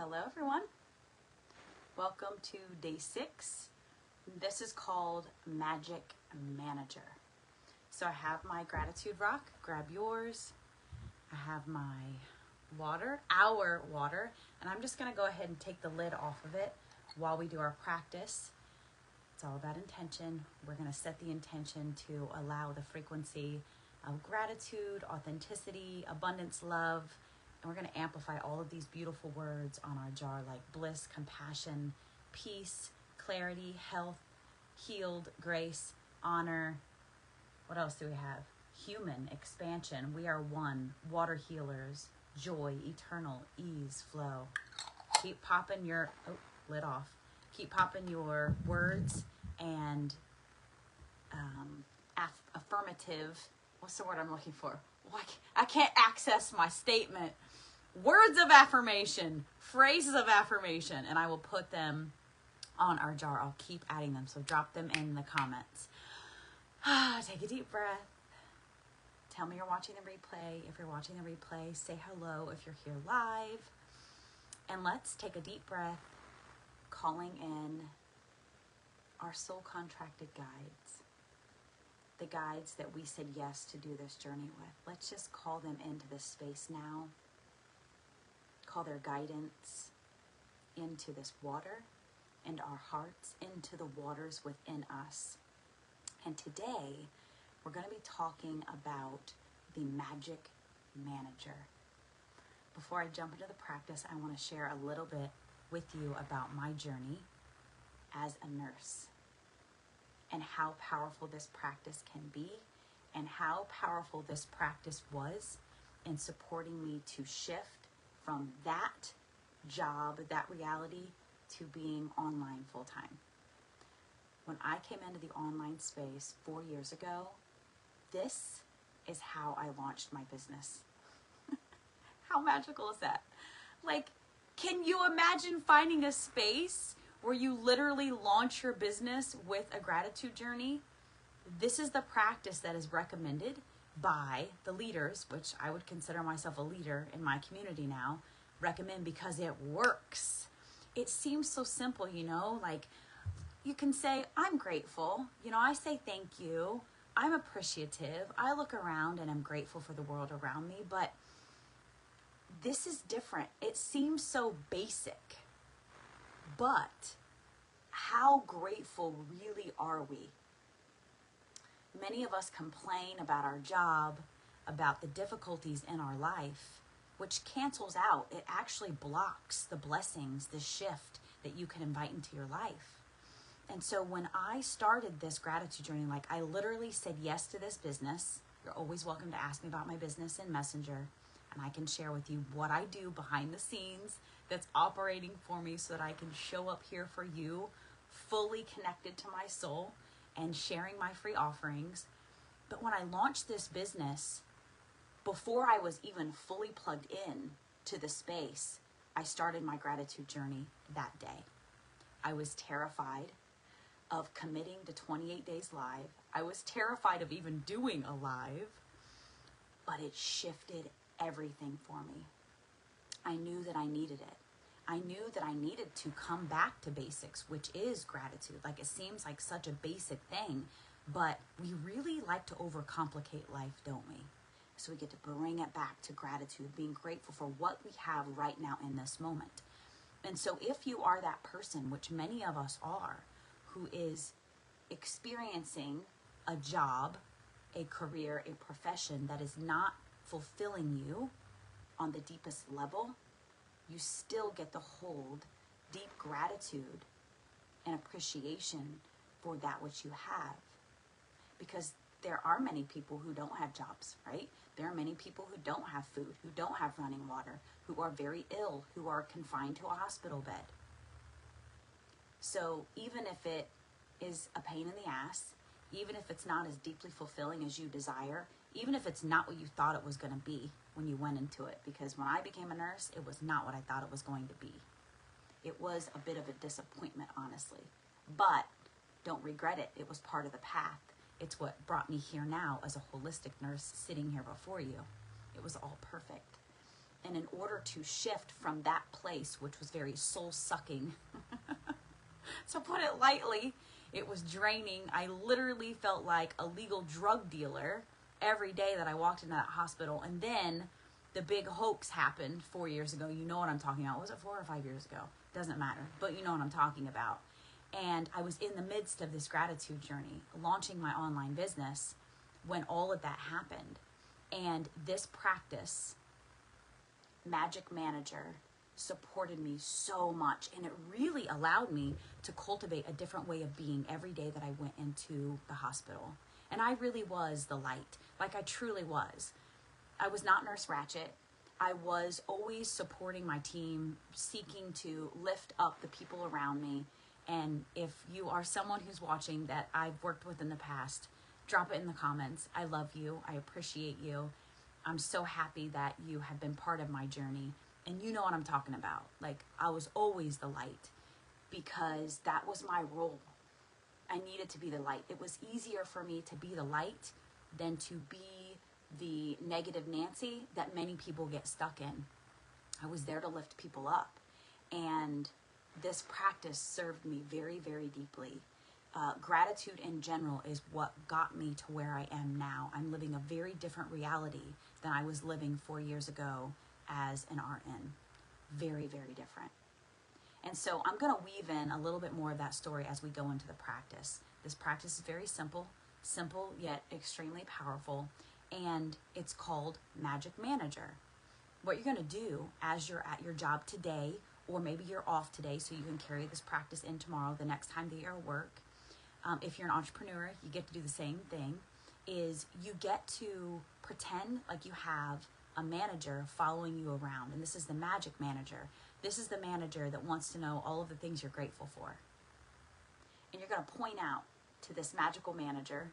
Hello everyone. Welcome to day 6. This is called Magic Manager. So I have my gratitude rock, grab yours. I have my water, our water, and I'm just gonna go ahead and take the lid off of it while we do our practice. It's all about intention. We're gonna set the intention to allow the frequency of gratitude, authenticity, abundance, love, and we're going to amplify all of these beautiful words on our jar like bliss, compassion, peace, clarity, health, healed, grace, honor. What else do we have? Human, expansion, we are one, water healers, joy, eternal, ease, flow. Keep popping your, lid off. Keep popping your words and affirmative, what's the word I'm looking for? I can't access my statement. Words of affirmation, phrases of affirmation, and I will put them on our jar. I'll keep adding them, so drop them in the comments. Take a deep breath. Tell me you're watching the replay. If you're watching the replay, say hello if you're here live. And let's take a deep breath, calling in our soul contracted guides. The guides that we said yes to do this journey with. Let's just call them into this space now. Call their guidance into this water and our hearts into the waters within us. And today, we're going to be talking about the magic manager. Before I jump into the practice, I want to share a little bit with you about my journey as a nurse and how powerful this practice can be and how powerful this practice was in supporting me to shift from that job, that reality, to being online full-time. When I came into the online space 4 years ago, this is how I launched my business. How magical is that? Like, can you imagine finding a space where you literally launch your business with a gratitude journey? This is the practice that is recommended by the leaders, which I would consider myself a leader in my community now, recommend because it works. It seems so simple, like you can say, I'm grateful, I say thank you, I'm appreciative, I look around and I'm grateful for the world around me, but this is different. It seems so basic, but how grateful really are we? Many of us complain about our job, about the difficulties in our life, which cancels out. It actually blocks the blessings, the shift that you can invite into your life. And so when I started this gratitude journey, I literally said yes to this business. You're always welcome to ask me about my business in Messenger, and I can share with you what I do behind the scenes that's operating for me so that I can show up here for you, fully connected to my soul and sharing my free offerings. But when I launched this business, before I was even fully plugged in to the space, I started my gratitude journey that day. I was terrified of committing to 28 days live. I was terrified of even doing a live, but it shifted everything for me. I knew that I needed it. I knew that I needed to come back to basics, which is gratitude. It seems like such a basic thing, but we really like to overcomplicate life, don't we? So we get to bring it back to gratitude, being grateful for what we have right now in this moment. And so if you are that person, which many of us are, who is experiencing a job, a career, a profession that is not fulfilling you on the deepest level, you still get to hold deep gratitude and appreciation for that which you have. Because there are many people who don't have jobs, right? There are many people who don't have food, who don't have running water, who are very ill, who are confined to a hospital bed. So even if it is a pain in the ass, even if it's not as deeply fulfilling as you desire, even if it's not what you thought it was going to be when you went into it, because when I became a nurse, it was not what I thought it was going to be. It was a bit of a disappointment, honestly, but don't regret it. It was part of the path. It's what brought me here now as a holistic nurse sitting here before you. It was all perfect. And And in order to shift from that place, which was very soul-sucking, to put it lightly, it was draining. I literally felt like a legal drug dealer every day that I walked into that hospital. And then the big hoax happened 4 years ago. You know what I'm talking about. Was it 4 or 5 years ago? Doesn't matter. But you know what I'm talking about. And I was in the midst of this gratitude journey, launching my online business when all of that happened. And this practice, Magic Manager, supported me so much, and it really allowed me to cultivate a different way of being every day that I went into the hospital. And I really was the light, like I truly was. I was not Nurse Ratchet. I was always supporting my team, seeking to lift up the people around me. And if you are someone who's watching that I've worked with in the past, drop it in the comments. I love you. I appreciate you. I'm so happy that you have been part of my journey. And you know what I'm talking about. Like, I was always the light because that was my role. I needed to be the light. It was easier for me to be the light than to be the negative Nancy that many people get stuck in. I was there to lift people up. And this practice served me very, very deeply. Gratitude in general is what got me to where I am now. I'm living a very different reality than I was living 4 years ago as an RN. Very, very different. And so I'm going to weave in a little bit more of that story as we go into the practice. This practice is very simple yet extremely powerful, and it's called Magic Manager. What you're going to do as you're at your job today, or maybe you're off today so you can carry this practice in tomorrow, the next time that you're at work. If you're an entrepreneur, you get to do the same thing, is you get to pretend like you have a manager following you around. And this is the Magic Manager. This is the manager that wants to know all of the things you're grateful for. And you're going to point out to this magical manager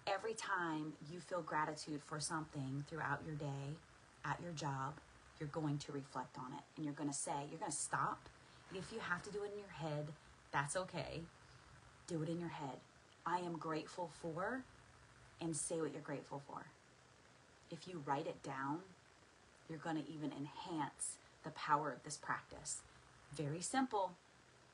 every time you feel gratitude for something throughout your day, at your job, you're going to reflect on it. And you're going to say, you're going to stop. If you have to do it in your head, that's okay. Do it in your head. I am grateful for, and say what you're grateful for. If you write it down, you're going to even enhance the power of this practice. Very simple.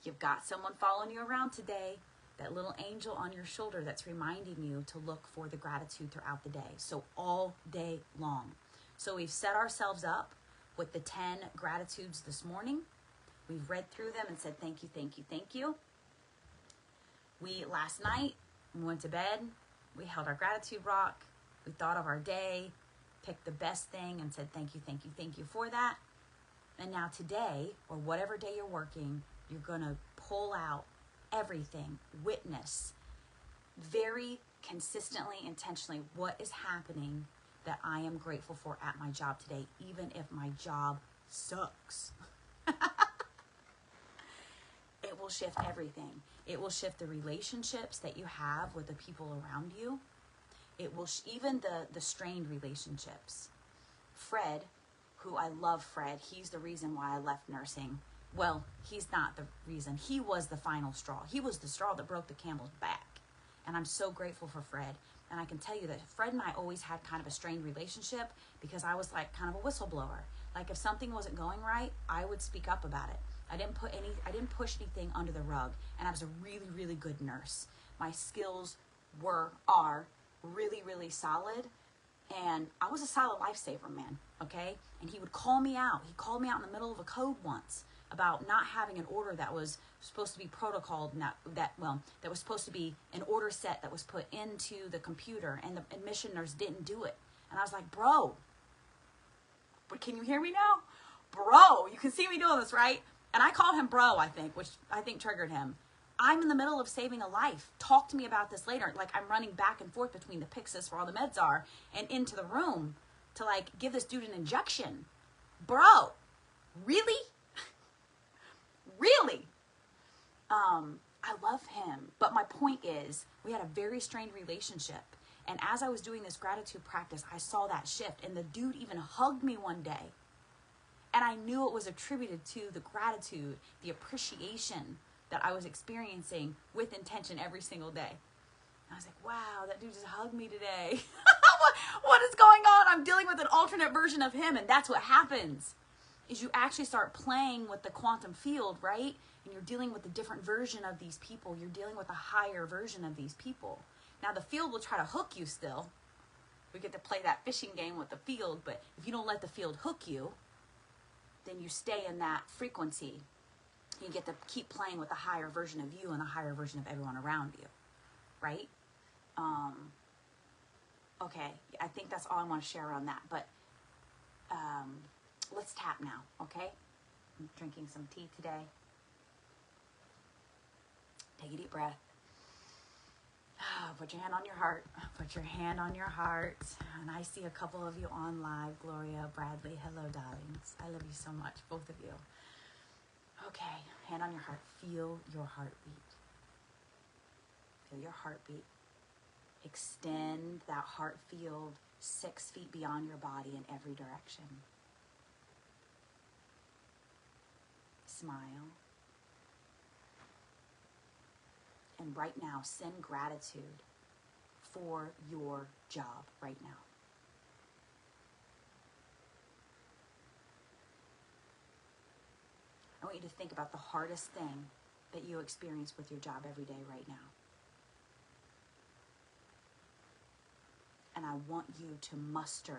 You've got someone following you around today, that little angel on your shoulder that's reminding you to look for the gratitude throughout the day. So all day long. So we've set ourselves up with the 10 gratitudes this morning. We've read through them and said, thank you, thank you, thank you. Last night, we went to bed, we held our gratitude rock, we thought of our day, picked the best thing and said, thank you, thank you, thank you for that. And now today, or whatever day you're working, you're going to pull out everything, witness very consistently, intentionally, what is happening that I am grateful for at my job today, even if my job sucks. It will shift everything. It will shift the relationships that you have with the people around you. It will even the strained relationships. Fred, who I love Fred, he's the reason why I left nursing. Well, he's not the reason. He was the final straw. He was the straw that broke the camel's back. And I'm so grateful for Fred. And I can tell you that Fred and I always had kind of a strained relationship because I was like kind of a whistleblower. Like if something wasn't going right, I would speak up about it. I didn't push anything under the rug. And I was a really, really good nurse. My skills are really, really solid. And I was a silent lifesaver, man. Okay. And he would call me out. He called me out in the middle of a code once about not having an order that was supposed to be protocoled, that was supposed to be an order set that was put into the computer, and the admission nurse didn't do it. And I was like, bro, but can you hear me now? Bro, you can see me doing this, right? And I called him bro, I think, which I think triggered him. I'm in the middle of saving a life. Talk to me about this later. Like I'm running back and forth between the Pyxis where all the meds are and into the room to like give this dude an injection. Bro, really? Really? I love him. But my point is, we had a very strained relationship. And as I was doing this gratitude practice, I saw that shift. And the dude even hugged me one day. And I knew it was attributed to the gratitude, the appreciation that I was experiencing with intention every single day. And I was like, wow, that dude just hugged me today. what is going on? I'm dealing with an alternate version of him. And that's what happens, is you actually start playing with the quantum field, right? And you're dealing with a different version of these people. You're dealing with a higher version of these people. Now, the field will try to hook you still. We get to play that fishing game with the field, but if you don't let the field hook you, then you stay in that frequency. You get to keep playing with a higher version of you and a higher version of everyone around you, right? Okay, I think that's all I want to share on that, but let's tap now, okay? I'm drinking some tea today. Take a deep breath. Put your hand on your heart. Put your hand on your heart. And I see a couple of you on live. Gloria, Bradley, hello, darlings. I love you so much, both of you. Okay, hand on your heart. Feel your heartbeat. Feel your heartbeat. Extend that heart field 6 feet beyond your body in every direction. Smile. And right now, send gratitude for your job right now. I want you to think about the hardest thing that you experience with your job every day right now. And I want you to muster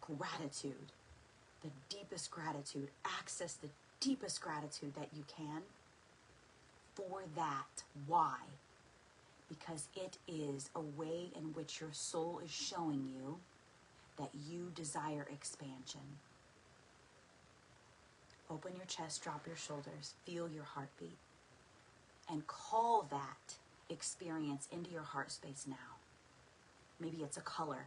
gratitude, the deepest gratitude, access the deepest gratitude that you can for that. Why? Because it is a way in which your soul is showing you that you desire expansion. Open your chest, drop your shoulders, feel your heartbeat, and call that experience into your heart space now. Maybe it's a color.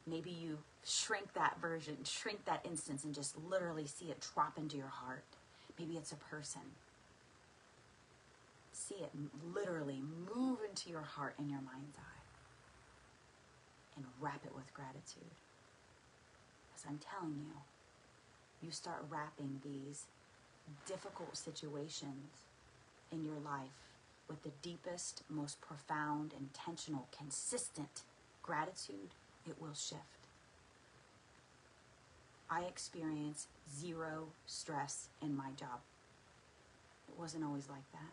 Maybe you shrink that version, shrink that instance, and just literally see it drop into your heart. Maybe it's a person. See it literally move into your heart and your mind's eye. And wrap it with gratitude. Because I'm telling you, you start wrapping these difficult situations in your life with the deepest, most profound, intentional, consistent gratitude, it will shift. I experience 0 stress in my job. It wasn't always like that.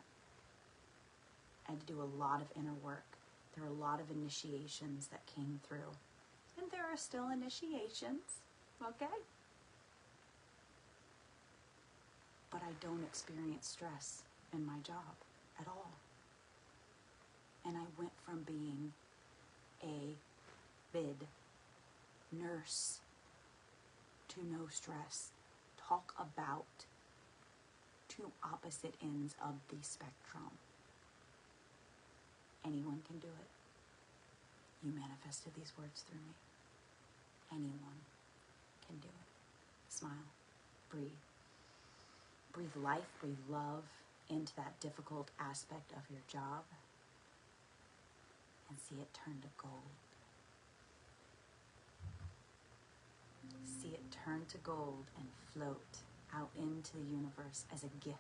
I had to do a lot of inner work. There were a lot of initiations that came through. And there are still initiations, okay? But I don't experience stress in my job at all. And I went from being a bid nurse to no stress. Talk about two opposite ends of the spectrum. Anyone can do it. You manifested these words through me. Anyone can do it. Smile. Breathe. Breathe life, breathe love into that difficult aspect of your job and see it turn to gold. See it turn to gold and float out into the universe as a gift.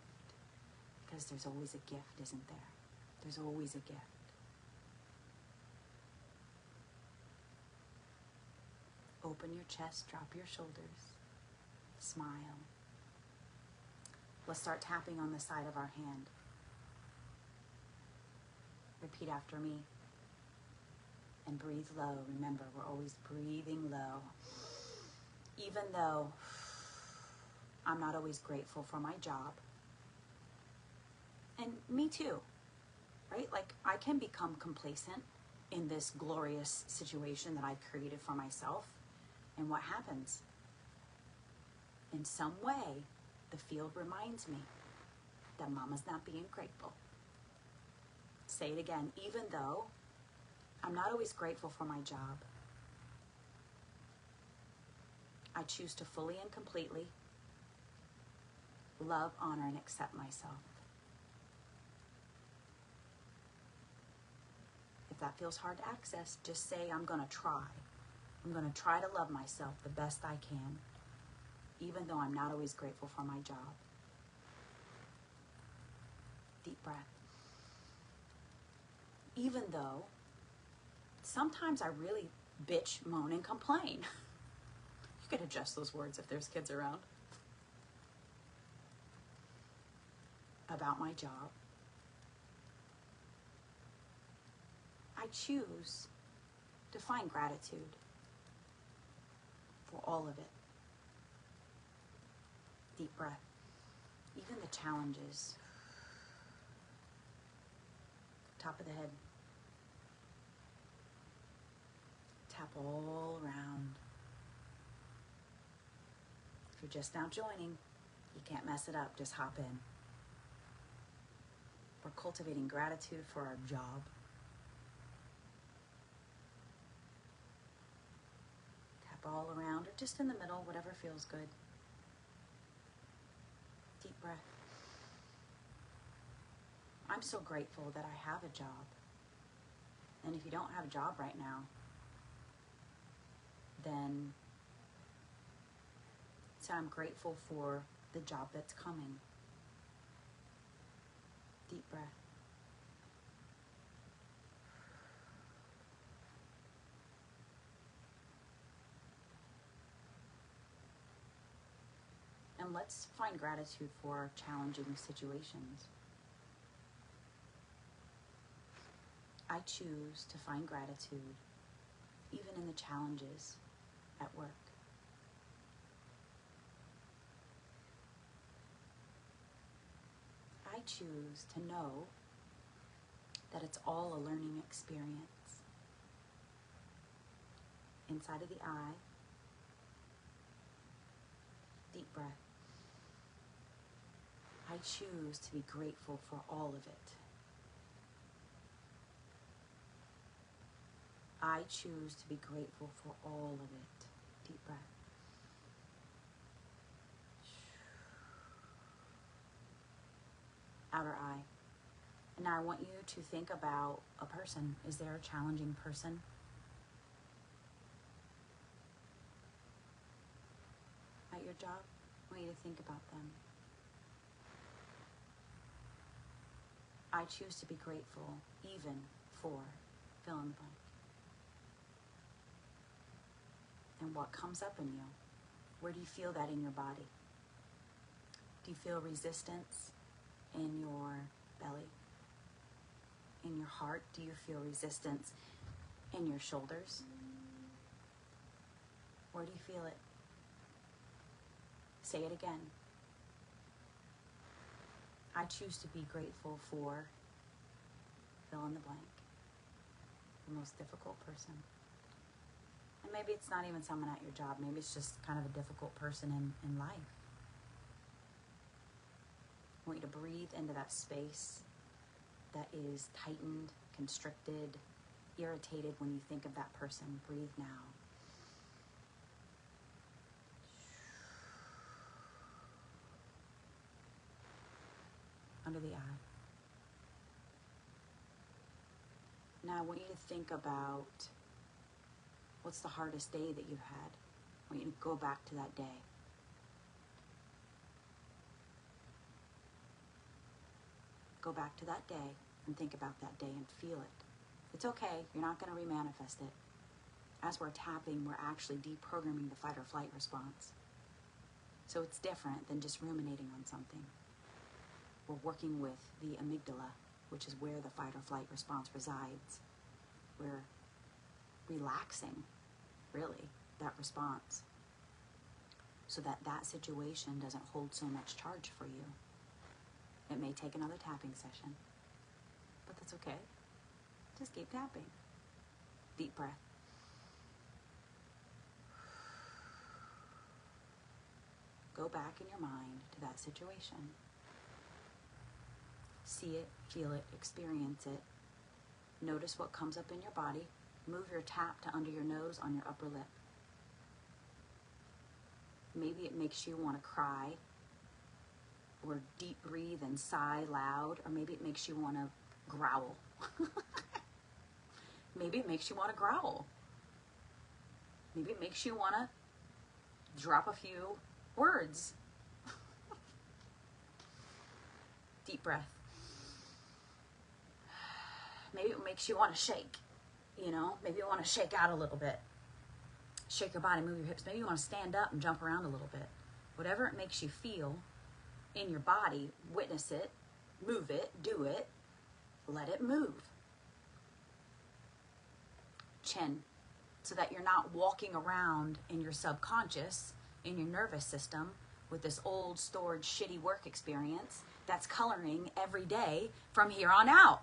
Because there's always a gift, isn't there? There's always a gift. Open your chest, drop your shoulders, smile. Let's start tapping on the side of our hand. Repeat after me and breathe low. Remember, we're always breathing low. Even though I'm not always grateful for my job. And me too, right? Like I can become complacent in this glorious situation that I've created for myself. And what happens? In some way, the field reminds me that mama's not being grateful. Say it again. Even though I'm not always grateful for my job, I choose to fully and completely love, honor, and accept myself. If that feels hard to access, just say, I'm going to try. I'm going to try to love myself the best I can, even though I'm not always grateful for my job. Deep breath. Even though sometimes I really bitch, moan, and complain. You could adjust those words if there's kids around. About my job. I choose to find gratitude for all of it. Deep breath. Even the challenges. Top of the head. Tap all around. If you're just now joining, you can't mess it up. Just hop in. We're cultivating gratitude for our job. Tap all around or just in the middle, whatever feels good. Deep breath. I'm so grateful that I have a job. And if you don't have a job right now, then so I'm grateful for the job that's coming. Deep breath. And let's find gratitude for challenging situations. I choose to find gratitude even in the challenges at work. I choose to know that it's all a learning experience. Inside of the eye, deep breath. I choose to be grateful for all of it. I choose to be grateful for all of it. Deep breath. Outer eye. And now I want you to think about a person. Is there a challenging person? At your job? I want you to think about them. I choose to be grateful even for fill in the blank. And what comes up in you? Where do you feel that in your body? Do you feel resistance in your belly? In your heart? Do you feel resistance in your shoulders? Where do you feel it? Say it again. I choose to be grateful for fill in the blank. The most difficult person. And maybe it's not even someone at your job. Maybe it's just kind of a difficult person in life. I want you to breathe into that space that is tightened, constricted, irritated when you think of that person. Breathe now. Under the eye. Now I want you to think about what's the hardest day that you've had. I want you to go back to that day. Go back to that day and think about that day and feel it. It's okay. You're not going to remanifest it. As we're tapping, we're actually deprogramming the fight or flight response. So it's different than just ruminating on something. We're working with the amygdala, which is where the fight or flight response resides. We're relaxing, really, that response so that that situation doesn't hold so much charge for you. It may take another tapping session, but that's okay. Just keep tapping. Deep breath. Go back in your mind to that situation. See it, feel it, experience it. Notice what comes up in your body. Move your tap to under your nose on your upper lip. Maybe it makes you want to cry or deep breathe and sigh loud, or maybe it makes you want to growl. Maybe it makes you want to growl. Maybe it makes you want to drop a few words. Deep breath. Maybe it makes you want to shake. You know, maybe you want to shake out a little bit. Shake your body, move your hips. Maybe you want to stand up and jump around a little bit. Whatever it makes you feel in your body, witness it, move it, do it, let it move. Chin, so that you're not walking around in your subconscious, in your nervous system, with this old stored shitty work experience that's coloring every day from here on out.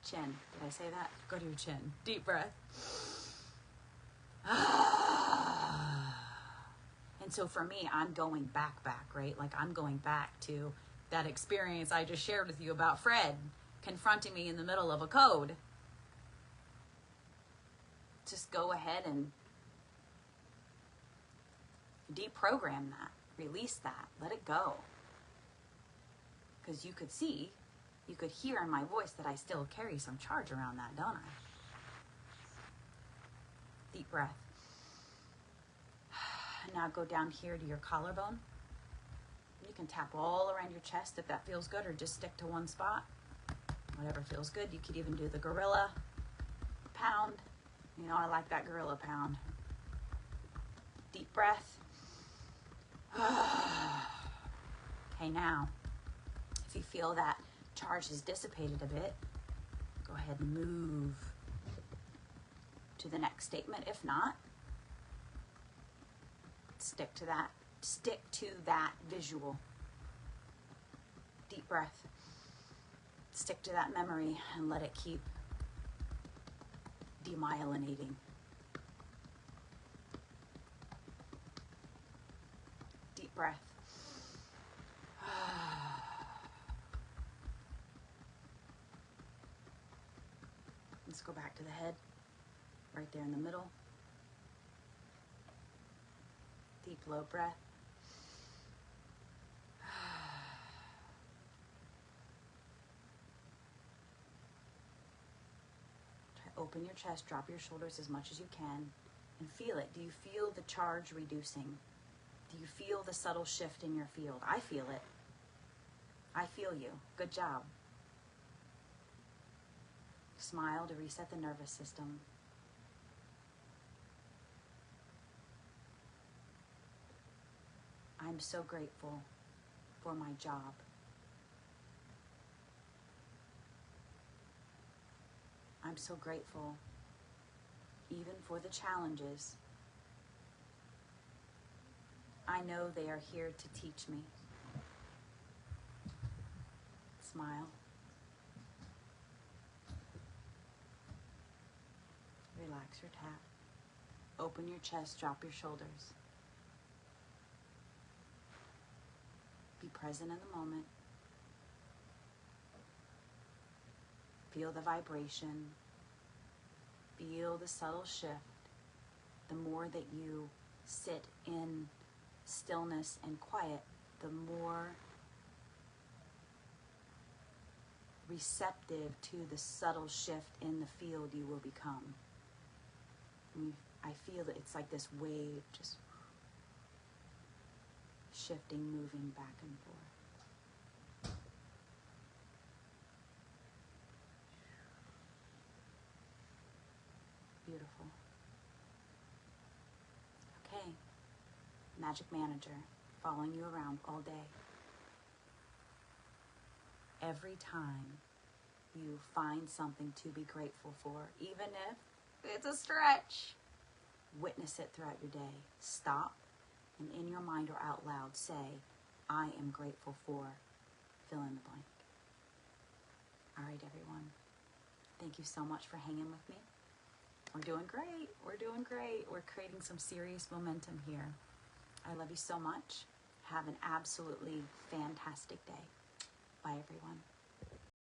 Chin, did I say that? Go to your chin. Deep breath. And so for me, I'm going back, right? Like I'm going back to that experience I just shared with you about Fred confronting me in the middle of a code. Just go ahead and deprogram that, release that, let it go. Because you could hear in my voice that I still carry some charge around that, don't I? Deep breath. Now go down here to your collarbone. You can tap all around your chest if that feels good, or just stick to one spot. Whatever feels good. You could even do the gorilla pound. You know, I like that gorilla pound. Deep breath. Okay, now, if you feel that charge has dissipated a bit, go ahead and move to the next statement. If not, stick to that visual. Deep breath. Stick to that memory and let it keep demyelinating. Deep breath. Let's go back to the head, right there in the middle. Deep, low breath. Open your chest, drop your shoulders as much as you can, and feel it. Do you feel the charge reducing? Do you feel the subtle shift in your field? I feel it. I feel you. Good job. Smile to reset the nervous system. I'm so grateful for my job. I'm so grateful even for the challenges. I know they are here to teach me. Smile. Relax your tap. Open your chest, drop your shoulders. Be present in the moment. Feel the vibration. Feel the subtle shift. The more that you sit in stillness and quiet, the more receptive to the subtle shift in the field you will become. I feel that it's like this wave just shifting, moving back and forth. Beautiful. Okay, Magic Manager, following you around all day. Every time you find something to be grateful for, even if it's a stretch, witness it throughout your day. Stop and in your mind or out loud say, I am grateful for fill in the blank. All right, everyone. Thank you so much for hanging with me. We're doing great. We're doing great. We're creating some serious momentum here. I love you so much. Have an absolutely fantastic day. Bye, everyone.